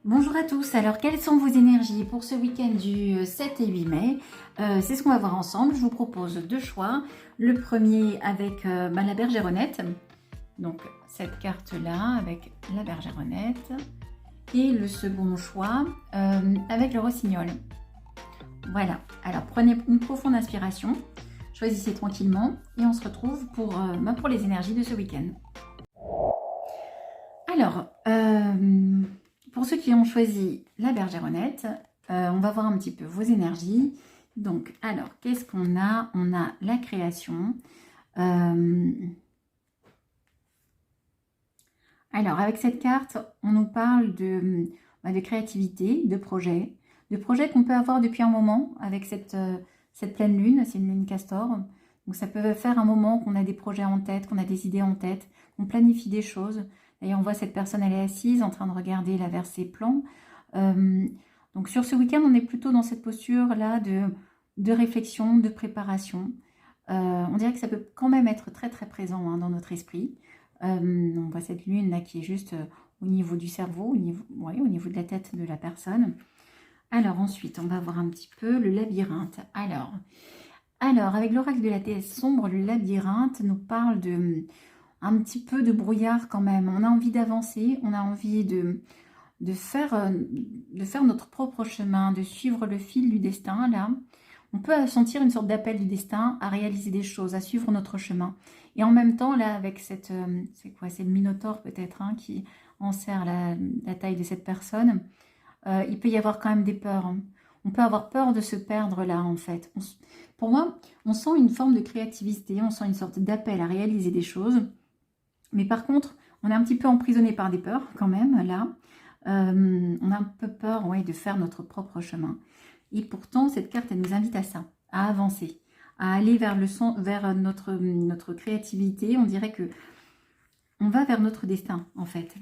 Bonjour à tous, alors quelles sont vos énergies pour ce week-end du 7 et 8 mai? C'est ce qu'on va voir ensemble. Je vous propose deux choix. Le premier avec la bergeronnette, donc cette carte-là avec la bergeronnette. Et le second choix avec le rossignol. Voilà, alors prenez une profonde inspiration, choisissez tranquillement et on se retrouve pour les énergies de ce week-end. Alors, pour ceux qui ont choisi la bergeronnette, on va voir un petit peu vos énergies. Donc, alors, qu'est-ce qu'on a? On a la création. Alors, avec cette carte, on nous parle de créativité, de projets qu'on peut avoir depuis un moment avec cette pleine lune, c'est une lune castor. Donc, ça peut faire un moment qu'on a des projets en tête, qu'on a des idées en tête, qu'on planifie des choses. D'ailleurs, on voit cette personne, elle est assise en train de regarder là vers ses plans. Donc, sur ce week-end, on est plutôt dans cette posture-là de réflexion, de préparation. On dirait que ça peut quand même être très, très présent dans notre esprit. On voit cette lune-là qui est juste au niveau du cerveau, au niveau de la tête de la personne. Alors, ensuite, on va voir un petit peu le labyrinthe. Alors avec l'oracle de la déesse sombre, le labyrinthe nous parle un petit peu de brouillard quand même. On a envie d'avancer, on a envie de faire notre propre chemin, de suivre le fil du destin, là. On peut sentir une sorte d'appel du destin à réaliser des choses, à suivre notre chemin. Et en même temps, là, avec cette... c'est quoi? C'est le Minotaure peut-être qui enserre la taille de cette personne. Il peut y avoir quand même des peurs. On peut avoir peur de se perdre là, en fait. Pour moi, on sent une forme de créativité, on sent une sorte d'appel à réaliser des choses. Mais par contre, on est un petit peu emprisonné par des peurs quand même, là. On a un peu peur de faire notre propre chemin. Et pourtant, cette carte, elle nous invite à ça, à avancer, à aller vers notre créativité. On dirait que on va vers notre destin, en fait.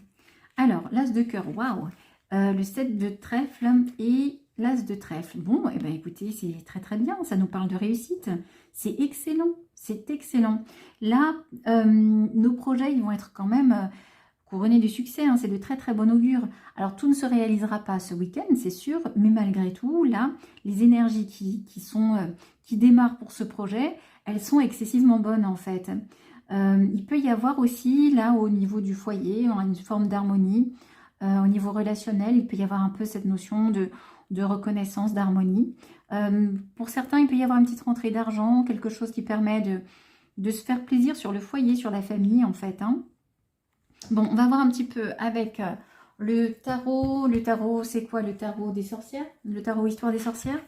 Alors, l'as de cœur, waouh, le 7 de trèfle et l'as de trèfle. Bon, eh ben, écoutez, c'est très très bien, ça nous parle de réussite. C'est excellent, c'est excellent. Là, nos projets, ils vont être quand même couronnés du succès, c'est de très très bon augure. Alors, tout ne se réalisera pas ce week-end, c'est sûr, mais malgré tout, là, les énergies qui démarrent pour ce projet, elles sont excessivement bonnes, en fait. Il peut y avoir aussi, là, au niveau du foyer, une forme d'harmonie. Au niveau relationnel, il peut y avoir un peu cette notion de reconnaissance, d'harmonie. Pour certains, il peut y avoir une petite rentrée d'argent, quelque chose qui permet de se faire plaisir sur le foyer, sur la famille, en fait. Bon, on va voir un petit peu avec le tarot. Le tarot, c'est quoi? Le tarot des sorcières? Le tarot histoire des sorcières?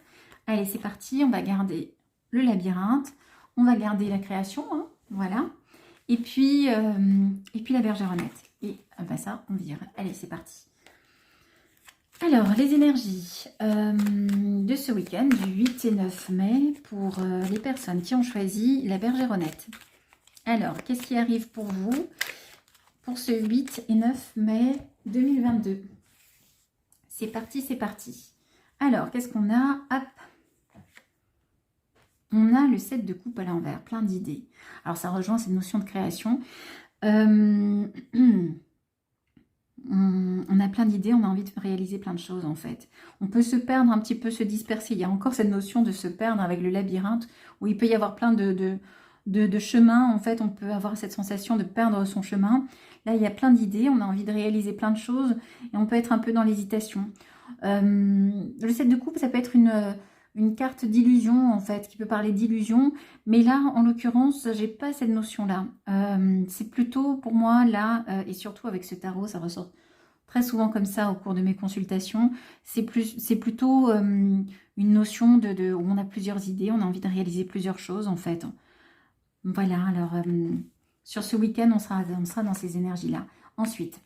Allez, c'est parti. On va garder le labyrinthe. On va garder la création, voilà. Et puis la bergeronnette. Et ça, on vire. Allez, c'est parti. Alors, les énergies de ce week-end, du 8 et 9 mai, pour les personnes qui ont choisi la bergeronnette. Alors, qu'est-ce qui arrive pour vous pour ce 8 et 9 mai 2022? C'est parti, c'est parti. Alors, qu'est-ce qu'on a? Hop. On a le 7 de coupe à l'envers, plein d'idées. Alors, ça rejoint cette notion de création. On a plein d'idées, on a envie de réaliser plein de choses, en fait. On peut se perdre un petit peu, se disperser. Il y a encore cette notion de se perdre avec le labyrinthe, où il peut y avoir plein de chemins. En fait, on peut avoir cette sensation de perdre son chemin. Là, il y a plein d'idées, on a envie de réaliser plein de choses, et on peut être un peu dans l'hésitation. Le 7 de coupe, ça peut être une carte d'illusion, en fait, qui peut parler d'illusion. Mais là, en l'occurrence, j'ai pas cette notion-là. C'est plutôt, pour moi, là, et surtout avec ce tarot, ça ressort très souvent comme ça au cours de mes consultations. C'est plutôt une notion où on a plusieurs idées, on a envie de réaliser plusieurs choses, en fait. Voilà, alors, sur ce week-end, on sera dans ces énergies-là. Ensuite,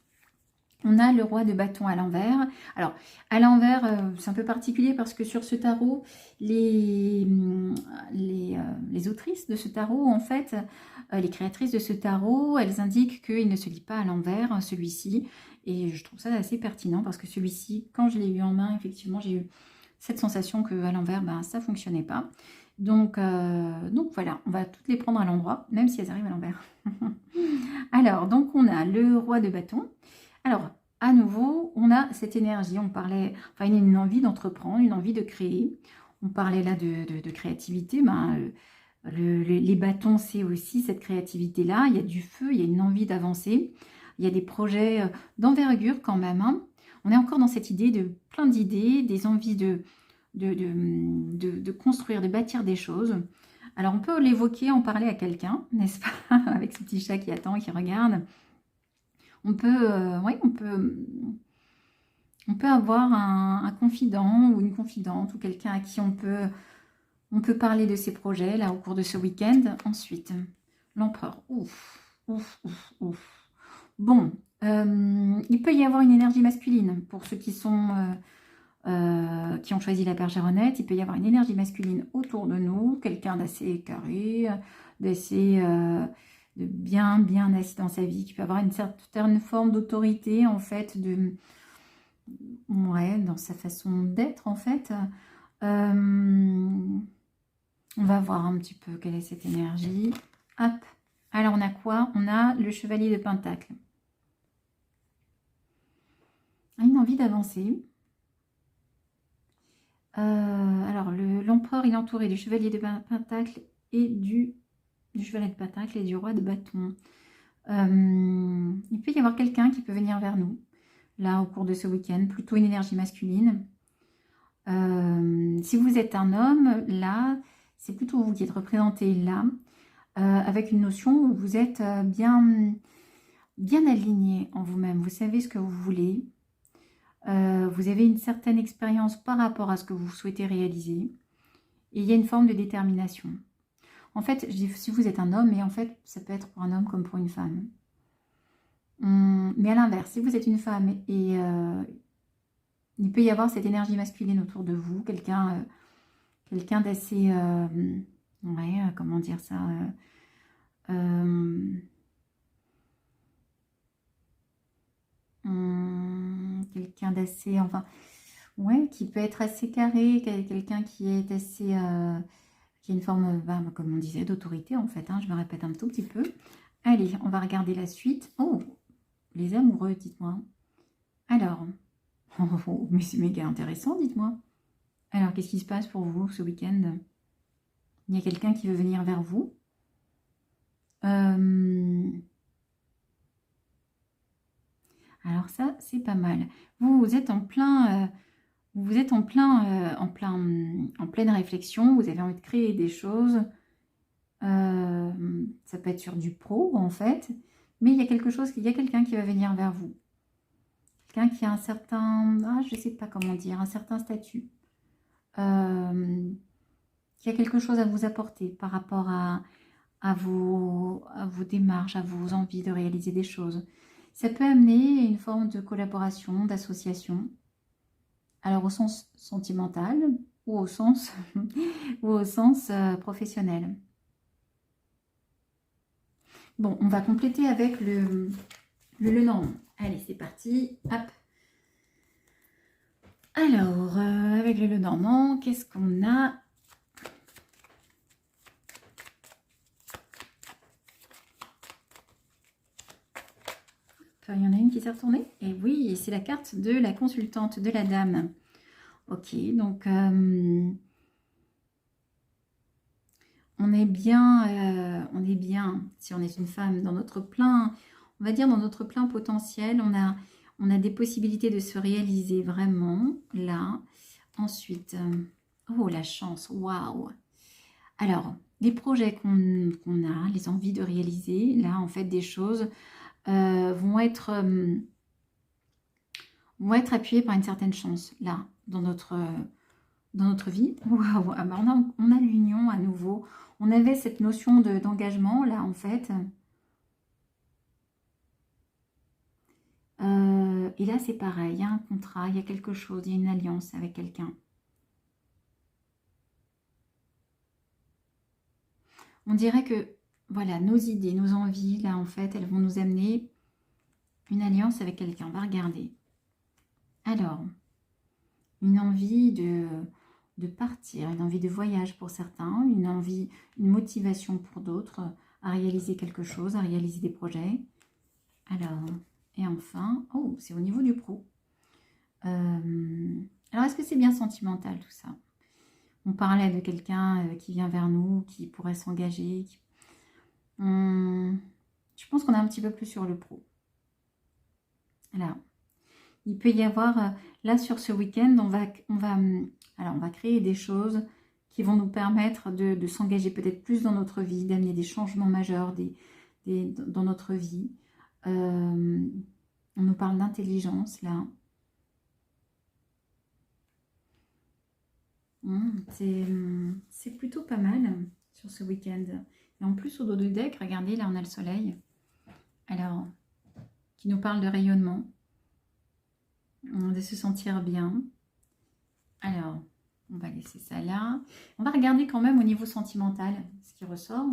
on a le roi de bâton à l'envers. Alors, à l'envers, c'est un peu particulier parce que sur ce tarot, les autrices de ce tarot, en fait, les créatrices de ce tarot, elles indiquent qu'il ne se lit pas à l'envers, celui-ci. Et je trouve ça assez pertinent parce que celui-ci, quand je l'ai eu en main, effectivement, j'ai eu cette sensation qu'à l'envers, ça ne fonctionnait pas. Donc voilà, on va toutes les prendre à l'endroit, même si elles arrivent à l'envers. Alors, donc on a le roi de bâton. Alors, à nouveau, on a cette énergie. On parlait, enfin, une envie d'entreprendre, une envie de créer. On parlait là de créativité. Ben, les bâtons, c'est aussi cette créativité-là. Il y a du feu, il y a une envie d'avancer. Il y a des projets d'envergure quand même. Hein. On est encore dans cette idée de plein d'idées, des envies de construire, de bâtir des choses. Alors, on peut l'évoquer, en parler à quelqu'un, n'est-ce pas? Avec ce petit chat qui attend, qui regarde. On peut, oui, on peut avoir un confident ou une confidente ou quelqu'un à qui on peut parler de ses projets, là, au cours de ce week-end. Ensuite, l'empereur. Ouf, ouf, ouf, ouf. Bon, il peut y avoir une énergie masculine pour ceux qui ont choisi la bergeronnette. Il peut y avoir une énergie masculine autour de nous, quelqu'un d'assez carré, d'assez de bien assis dans sa vie, qui peut avoir une certaine forme d'autorité, en fait, ouais, dans sa façon d'être, en fait. On va voir un petit peu quelle est cette énergie. Hop. Alors, on a quoi? On a le chevalier de Pentacle. Une envie d'avancer. Alors, l'empereur, il est entouré du chevalier de Pentacle et du chevalier de Pentacle et du roi de bâton. Il peut y avoir quelqu'un qui peut venir vers nous, là, au cours de ce week-end, plutôt une énergie masculine. Si vous êtes un homme, là, c'est plutôt vous qui êtes représenté là, avec une notion où vous êtes bien aligné en vous-même. Vous savez ce que vous voulez. Vous avez une certaine expérience par rapport à ce que vous souhaitez réaliser. Et il y a une forme de détermination. En fait, je dis si vous êtes un homme, mais en fait, ça peut être pour un homme comme pour une femme. Mais à l'inverse, si vous êtes une femme et il peut y avoir cette énergie masculine autour de vous, quelqu'un d'assez... ouais, comment dire ça quelqu'un d'assez... Enfin, ouais, qui peut être assez carré, quelqu'un qui est assez... qui a une forme, comme on disait, d'autorité, en fait. Hein, je me répète un tout petit peu. Allez, on va regarder la suite. Oh, les amoureux, dites-moi. Alors... Oh, mais c'est méga intéressant, dites-moi. Alors, qu'est-ce qui se passe pour vous ce week-end? Il y a quelqu'un qui veut venir vers vous. Alors ça, c'est pas mal. Vous êtes en plein, en pleine réflexion. Vous avez envie de créer des choses. Ça peut être sur du pro, en fait. Mais il y a quelqu'un qui va venir vers vous. Quelqu'un qui a un certain, je sais pas comment dire, un certain statut. Qui a quelque chose à vous apporter par rapport à vos démarches, à vos envies de réaliser des choses. Ça peut amener une forme de collaboration, d'association. Alors au sens sentimental ou au sens, professionnel. Bon, on va compléter avec le Lenormand. Allez, c'est parti. Hop. Alors, avec le Lenormand, qu'est-ce qu'on a? Il y en a une qui s'est retournée. Et oui, c'est la carte de la consultante de la dame. Ok, donc on est bien, si on est une femme, dans notre plein, on va dire dans notre plein potentiel, on a des possibilités de se réaliser vraiment, là. Ensuite, oh la chance, waouh! Alors, les projets qu'on a, les envies de réaliser, là, en fait, des choses vont être appuyées par une certaine chance, là, dans notre vie. Waouh, ah bah on a l'union à nouveau. On avait cette notion d'engagement, là, en fait. Et là, c'est pareil, il y a un contrat, il y a quelque chose, il y a une alliance avec quelqu'un. On dirait que, voilà, nos idées, nos envies, là, en fait, elles vont nous amener une alliance avec quelqu'un. On va regarder. Alors, une envie de partir, une envie de voyage pour certains, une motivation pour d'autres à réaliser quelque chose, à réaliser des projets. Alors, Et enfin, oh, c'est au niveau du pro. Alors, est-ce que c'est bien sentimental tout ça? On parlait de quelqu'un qui vient vers nous, qui pourrait s'engager. Je pense qu'on est un petit peu plus sur le pro. Alors, il peut y avoir, là sur ce week-end, on va créer des choses qui vont nous permettre de s'engager peut-être plus dans notre vie, d'amener des changements majeurs dans notre vie. On nous parle d'intelligence là. C'est plutôt pas mal sur ce week-end. Et en plus, au dos du deck, regardez, là on a le soleil. Alors, qui nous parle de rayonnement, de se sentir bien. Alors, on va laisser ça là. On va regarder quand même au niveau sentimental ce qui ressort.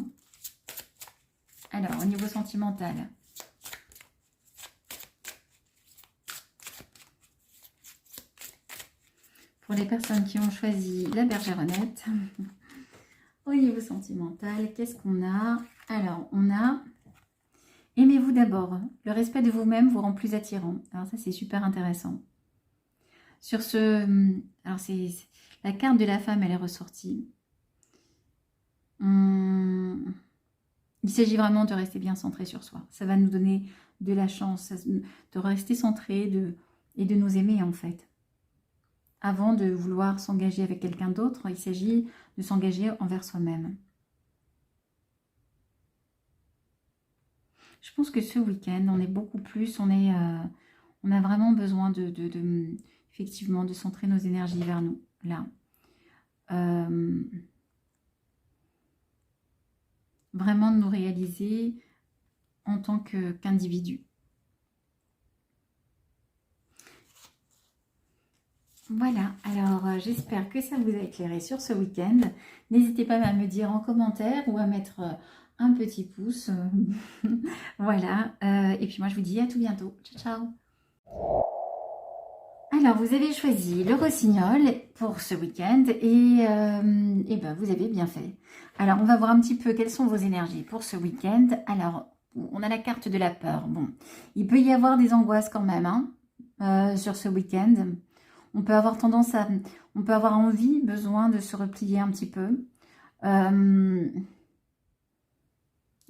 Alors, au niveau sentimental. Pour les personnes qui ont choisi la bergère honnête, au niveau sentimental, qu'est-ce qu'on a? Alors, on a aimez-vous d'abord. Le respect de vous-même vous rend plus attirant. Alors ça, c'est super intéressant. Sur ce... Alors, c'est la carte de la femme, elle est ressortie. Il s'agit vraiment de rester bien centré sur soi. Ça va nous donner de la chance de rester centré et de nous aimer, en fait. Avant de vouloir s'engager avec quelqu'un d'autre, il s'agit de s'engager envers soi-même. Je pense que ce week-end, on est beaucoup plus, on a vraiment besoin effectivement, de centrer nos énergies vers nous, là. Vraiment de nous réaliser en tant qu'individu. Voilà, alors j'espère que ça vous a éclairé sur ce week-end. N'hésitez pas à me dire en commentaire ou à mettre un petit pouce. Voilà, et puis moi je vous dis à tout bientôt. Ciao, ciao. Alors, vous avez choisi le rossignol pour ce week-end et ben, vous avez bien fait. Alors, on va voir un petit peu quelles sont vos énergies pour ce week-end. Alors, on a la carte de la peur. Bon, il peut y avoir des angoisses quand même sur ce week-end. On peut avoir on peut avoir envie, besoin de se replier un petit peu.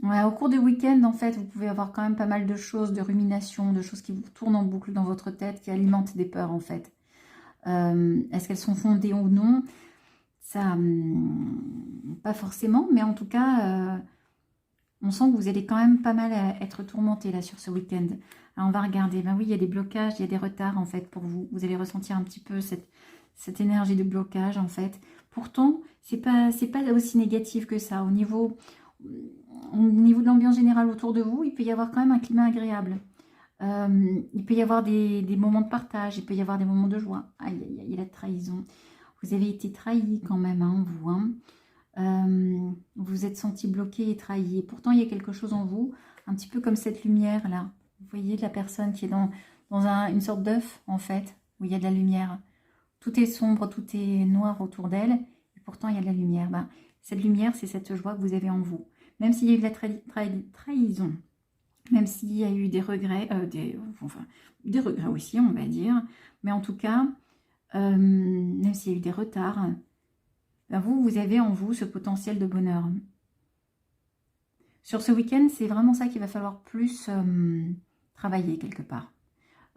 Ouais, au cours du week-end, en fait, vous pouvez avoir quand même pas mal de choses, de ruminations, de choses qui vous tournent en boucle dans votre tête, qui alimentent des peurs, en fait. Est-ce qu'elles sont fondées ou non? Ça, pas forcément, mais en tout cas, on sent que vous allez quand même pas mal être tourmenté là sur ce week-end. Alors, on va regarder. Ben oui, il y a des blocages, il y a des retards en fait pour vous. Vous allez ressentir un petit peu cette énergie de blocage en fait. Pourtant, c'est pas aussi négatif que ça. Au niveau de l'ambiance générale autour de vous, il peut y avoir quand même un climat agréable. Il peut y avoir des moments de partage, il peut y avoir des moments de joie. Aïe, aïe, aïe, la trahison. Vous avez été trahi quand même, vous. Vous vous êtes senti bloqué et trahi. Et pourtant, il y a quelque chose en vous, un petit peu comme cette lumière-là. Vous voyez la personne qui est dans une sorte d'œuf, en fait, où il y a de la lumière. Tout est sombre, tout est noir autour d'elle, et pourtant, il y a de la lumière. Ben, cette lumière, c'est cette joie que vous avez en vous. Même s'il y a eu de la trahison, même s'il y a eu des regrets, des regrets aussi, on va dire, mais en tout cas, même s'il y a eu des retards, ben vous avez en vous ce potentiel de bonheur. Sur ce week-end, c'est vraiment ça qu'il va falloir plus travailler quelque part.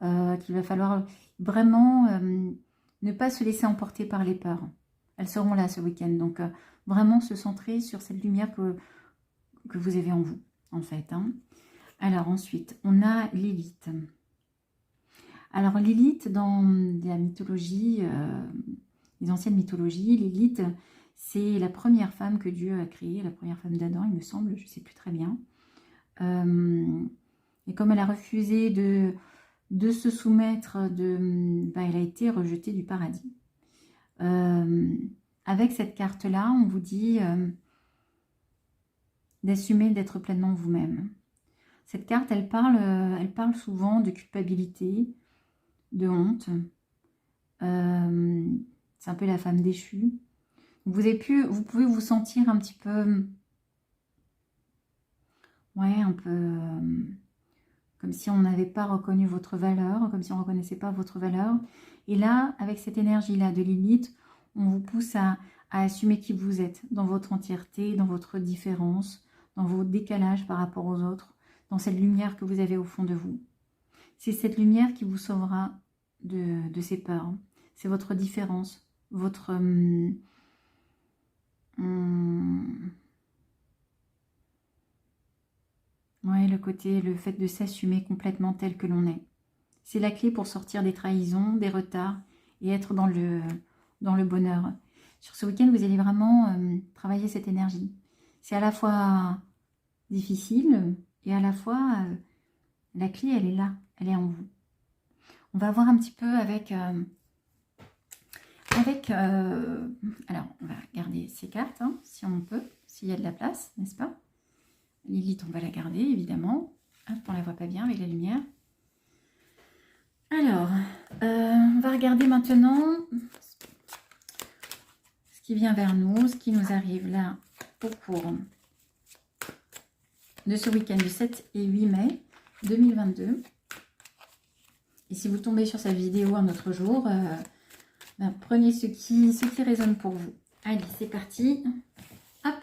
Qu'il va falloir vraiment ne pas se laisser emporter par les peurs. Elles seront là ce week-end, donc vraiment se centrer sur cette lumière que vous avez en vous, en fait. Alors ensuite, on a Lilith. Alors Lilith, dans la mythologie, les anciennes mythologies, Lilith, c'est la première femme que Dieu a créée, la première femme d'Adam, il me semble, je ne sais plus très bien. Et comme elle a refusé de se soumettre, elle a été rejetée du paradis. Avec cette carte-là, on vous dit d'assumer d'être pleinement vous-même. Cette carte, elle parle souvent de culpabilité, de honte. C'est un peu la femme déchue. Vous pouvez vous sentir un petit peu... ouais, un peu... comme si on n'avait pas reconnu votre valeur, comme si on ne reconnaissait pas votre valeur. Et là, avec cette énergie-là de Lilith, on vous pousse à assumer qui vous êtes dans votre entièreté, dans votre différence, dans vos décalages par rapport aux autres, dans cette lumière que vous avez au fond de vous. C'est cette lumière qui vous sauvera de ces peurs. C'est votre différence, votre... ouais, le fait de s'assumer complètement tel que l'on est. C'est la clé pour sortir des trahisons, des retards et être dans le bonheur. Sur ce week-end, vous allez vraiment travailler cette énergie. C'est à la fois difficile et à la fois, la clé, elle est là, elle est en vous. On va voir un petit peu avec... alors, on va garder ces cartes, hein, si on peut, s'il y a de la place, n'est-ce pas? Lilith, on va la garder, évidemment. Hop, on la voit pas bien avec la lumière. Alors, on va regarder maintenant ce qui vient vers nous, ce qui nous arrive là au cours de ce week-end du 7 et 8 mai 2022. Et si vous tombez sur cette vidéo un autre jour, ben, prenez ce qui résonne pour vous. Allez, c'est parti. Hop.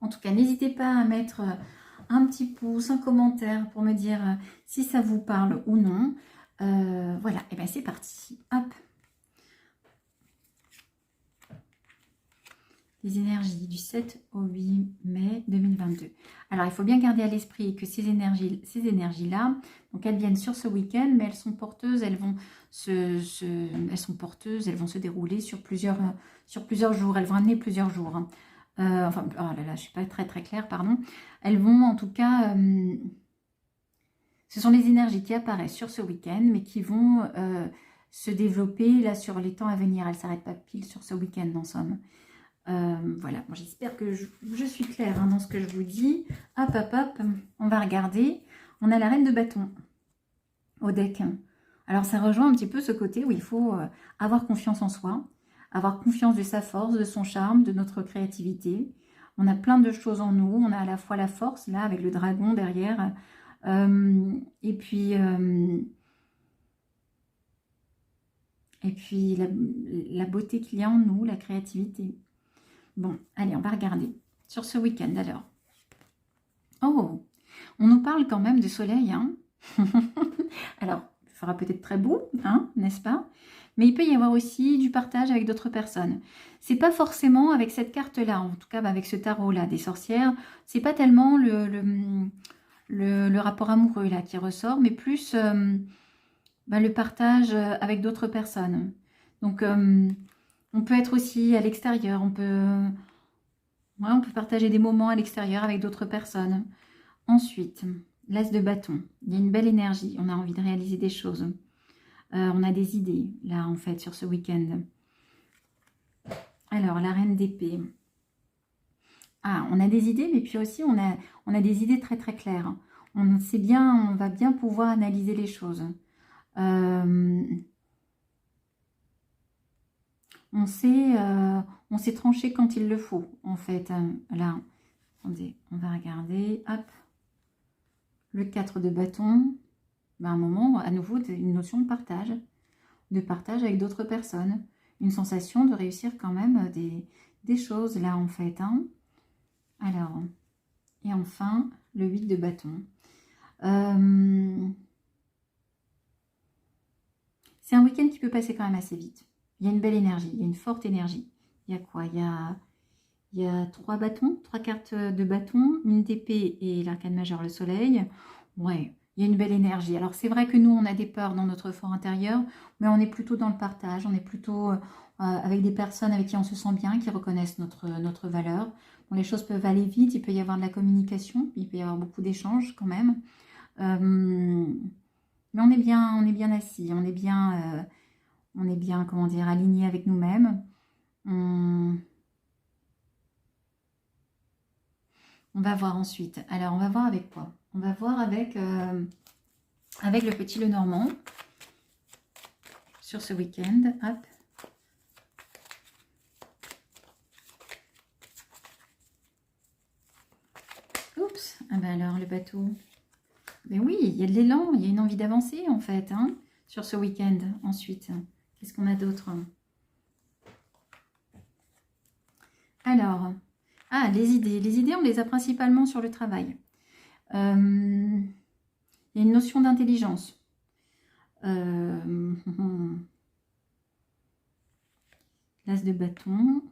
En tout cas, n'hésitez pas à mettre un petit pouce, un commentaire pour me dire si ça vous parle ou non. Voilà, et bien c'est parti. Hop. Les énergies du 7 au 8 mai 2022. Alors, il faut bien garder à l'esprit que ces énergies-là, donc elles viennent sur ce week-end, mais elles sont porteuses, elles vont elles vont se dérouler sur plusieurs jours, elles vont amener plusieurs jours. Hein. Enfin, oh là là, je ne suis pas très claire, pardon. Elles vont en tout cas... ce sont les énergies qui apparaissent sur ce week-end, mais qui vont se développer là sur les temps à venir. Elles ne s'arrêtent pas pile sur ce week-end, en somme. Voilà, bon, j'espère que je suis claire hein, dans ce que je vous dis. Hop, hop, hop, on va regarder. On a la reine de bâton au deck. Alors, ça rejoint un petit peu ce côté où il faut avoir confiance en soi, avoir confiance de sa force, de son charme, de notre créativité. On a plein de choses en nous. On a à la fois la force, là, avec le dragon derrière. Et puis la beauté qu'il y a en nous, la créativité. Bon, allez, on va regarder sur ce week-end alors. Oh, on nous parle quand même de soleil. Hein. Alors, il fera peut-être très beau, hein, n'est-ce pas? Mais il peut y avoir aussi du partage avec d'autres personnes. C'est pas forcément avec cette carte-là, en tout cas avec ce tarot-là des sorcières, c'est pas tellement le rapport amoureux là qui ressort, mais plus le partage avec d'autres personnes. Donc, on peut être aussi à l'extérieur, on peut partager des moments à l'extérieur avec d'autres personnes. Ensuite, l'as de bâton, il y a une belle énergie, on a envie de réaliser des choses. On a des idées, là, en fait, sur ce week-end. Alors, la reine d'épée. Ah, on a des idées, mais puis aussi, on a des idées très claires. On sait bien, on va bien pouvoir analyser les choses. On sait trancher quand il le faut, en fait. Là, attendez, on va regarder. Hop. Le 4 de bâton. Ben, à un moment, à nouveau, une notion de partage avec d'autres personnes. Une sensation de réussir quand même des choses, là, en fait. Hein. Alors, et enfin, le 8 de bâton. C'est un week-end qui peut passer quand même assez vite. Il y a une belle énergie, il y a une forte énergie. Il y a quoi? Il y a 3 bâtons, 3 cartes de bâton, une d'épée et l'arcane majeur, le soleil. Ouais, il y a une belle énergie. Alors c'est vrai que nous, on a des peurs dans notre fort intérieur, mais on est plutôt dans le partage, on est plutôt avec des personnes avec qui on se sent bien, qui reconnaissent notre valeur. Bon, les choses peuvent aller vite, il peut y avoir de la communication, il peut y avoir beaucoup d'échanges quand même. Mais on est bien assis, on est bien, comment dire, aligné avec nous-mêmes. On va voir ensuite. Alors, on va voir avec quoi? On va voir avec le petit Lenormand sur ce week-end. Hop. Oups. Ah ben alors, le bateau. Mais oui, il y a de l'élan, il y a une envie d'avancer en fait, hein, sur ce week-end. Ensuite, qu'est-ce qu'on a d'autre? Alors, les idées. Les idées, on les a principalement sur le travail. Il y a une notion d'intelligence. L'as de bâton.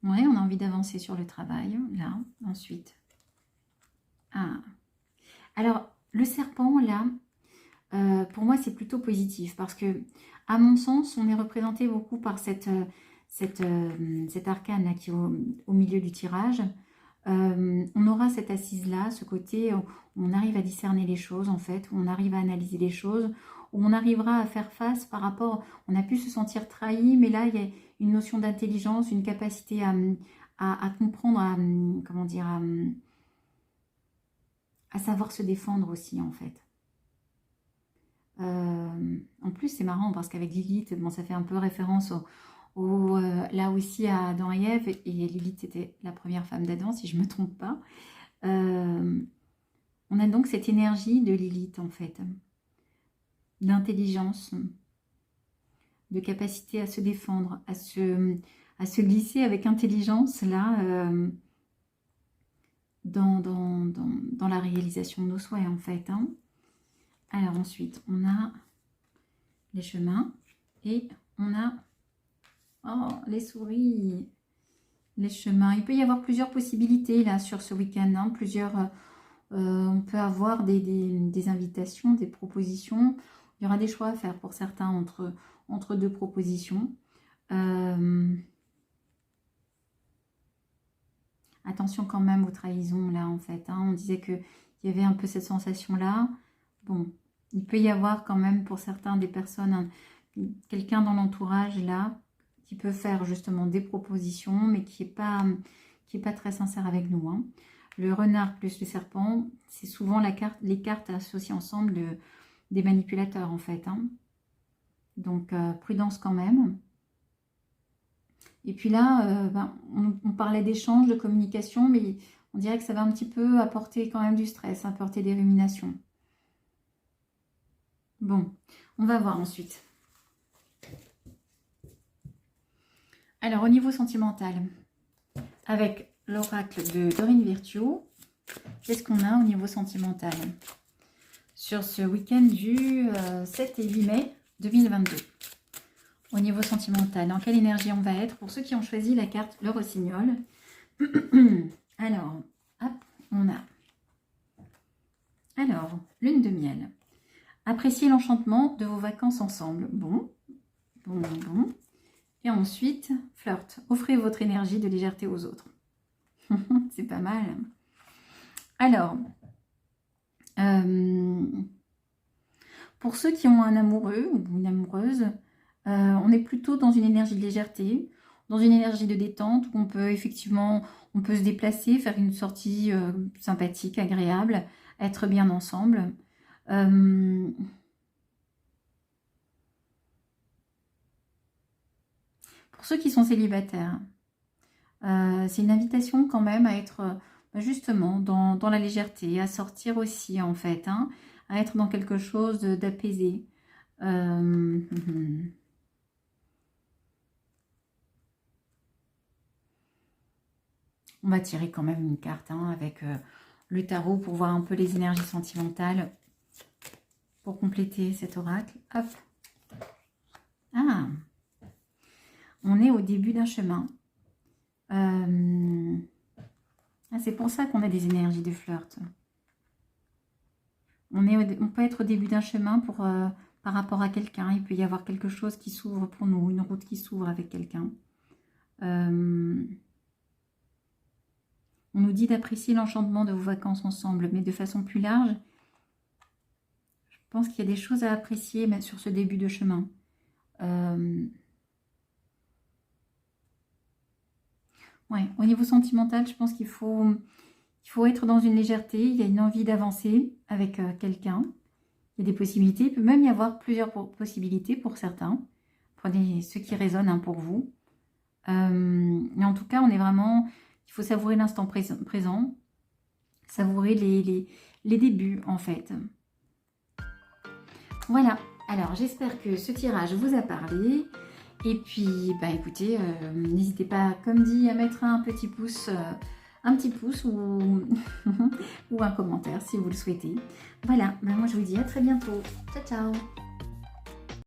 Ouais, on a envie d'avancer sur le travail, là, ensuite. Alors, le serpent, là, pour moi, c'est plutôt positif parce que, à mon sens, on est représenté beaucoup par cet arcane là, qui est au milieu du tirage. On aura cette assise-là, ce côté où on arrive à discerner les choses, en fait, où on arrive à analyser les choses, où on arrivera à faire face par rapport... On a pu se sentir trahi, mais là, il y a une notion d'intelligence, une capacité à comprendre, comment dire, à savoir se défendre aussi, en fait. En plus, c'est marrant parce qu'avec Lilith, bon, ça fait un peu référence là aussi à Adam et Ève, et Lilith était la première femme d'Adam, si je ne me trompe pas. On a donc cette énergie de Lilith, en fait, d'intelligence, de capacité à se défendre, à se glisser avec intelligence, là, dans la réalisation de nos souhaits, en fait, hein. Alors ensuite, on a les chemins et on a les souris, les chemins. Il peut y avoir plusieurs possibilités là sur ce week-end, hein, on peut avoir des invitations, des propositions. Il y aura des choix à faire pour certains entre deux propositions. Attention quand même aux trahisons là en fait, hein. On disait qu'il y avait un peu cette sensation là. Bon, il peut y avoir quand même pour certains des personnes, quelqu'un dans l'entourage là, qui peut faire justement des propositions, mais qui n'est pas très sincère avec nous, hein. Le renard plus le serpent, c'est souvent les cartes associées ensemble des manipulateurs en fait, hein. Donc prudence quand même. Et puis là, on parlait d'échange, de communication, mais on dirait que ça va un petit peu apporter quand même du stress, apporter des ruminations. Bon, on va voir ensuite. Alors, au niveau sentimental, avec l'oracle de Dorine Virtue, qu'est-ce qu'on a au niveau sentimental sur ce week-end du 7 et 8 mai 2022? Au niveau sentimental, dans quelle énergie on va être? Pour ceux qui ont choisi la carte Le Rossignol. Alors, hop, on a... Alors, lune de miel. Appréciez l'enchantement de vos vacances ensemble. Bon. Et ensuite, flirt. Offrez votre énergie de légèreté aux autres. C'est pas mal. Alors, pour ceux qui ont un amoureux ou une amoureuse, on est plutôt dans une énergie de légèreté, dans une énergie de détente, où on peut effectivement, se déplacer, faire une sortie sympathique, agréable, être bien ensemble. Pour ceux qui sont célibataires, c'est une invitation quand même à être justement dans la légèreté, à sortir aussi en fait, hein, à être dans quelque chose d'apaisé. On va tirer quand même une carte hein, avec le tarot pour voir un peu les énergies sentimentales pour compléter cet oracle. Hop. On est au début d'un chemin. C'est pour ça qu'on a des énergies de flirt. On peut être au début d'un chemin par rapport à quelqu'un. Il peut y avoir quelque chose qui s'ouvre pour nous, une route qui s'ouvre avec quelqu'un. On nous dit d'apprécier l'enchantement de vos vacances ensemble, mais de façon plus large. Je pense qu'il y a des choses à apprécier même sur ce début de chemin. Ouais, au niveau sentimental, je pense qu'il faut être dans une légèreté. Il y a une envie d'avancer avec quelqu'un. Il y a des possibilités. Il peut même y avoir plusieurs possibilités pour certains. Prenez ceux qui résonnent hein, pour vous. Mais en tout cas, on est vraiment... Il faut savourer l'instant présent. savourer les débuts en fait. Voilà, alors j'espère que ce tirage vous a parlé. Et puis, bah écoutez, n'hésitez pas, comme dit, à mettre un petit pouce ou, ou un commentaire si vous le souhaitez. Voilà, bah moi je vous dis à très bientôt. Ciao, ciao!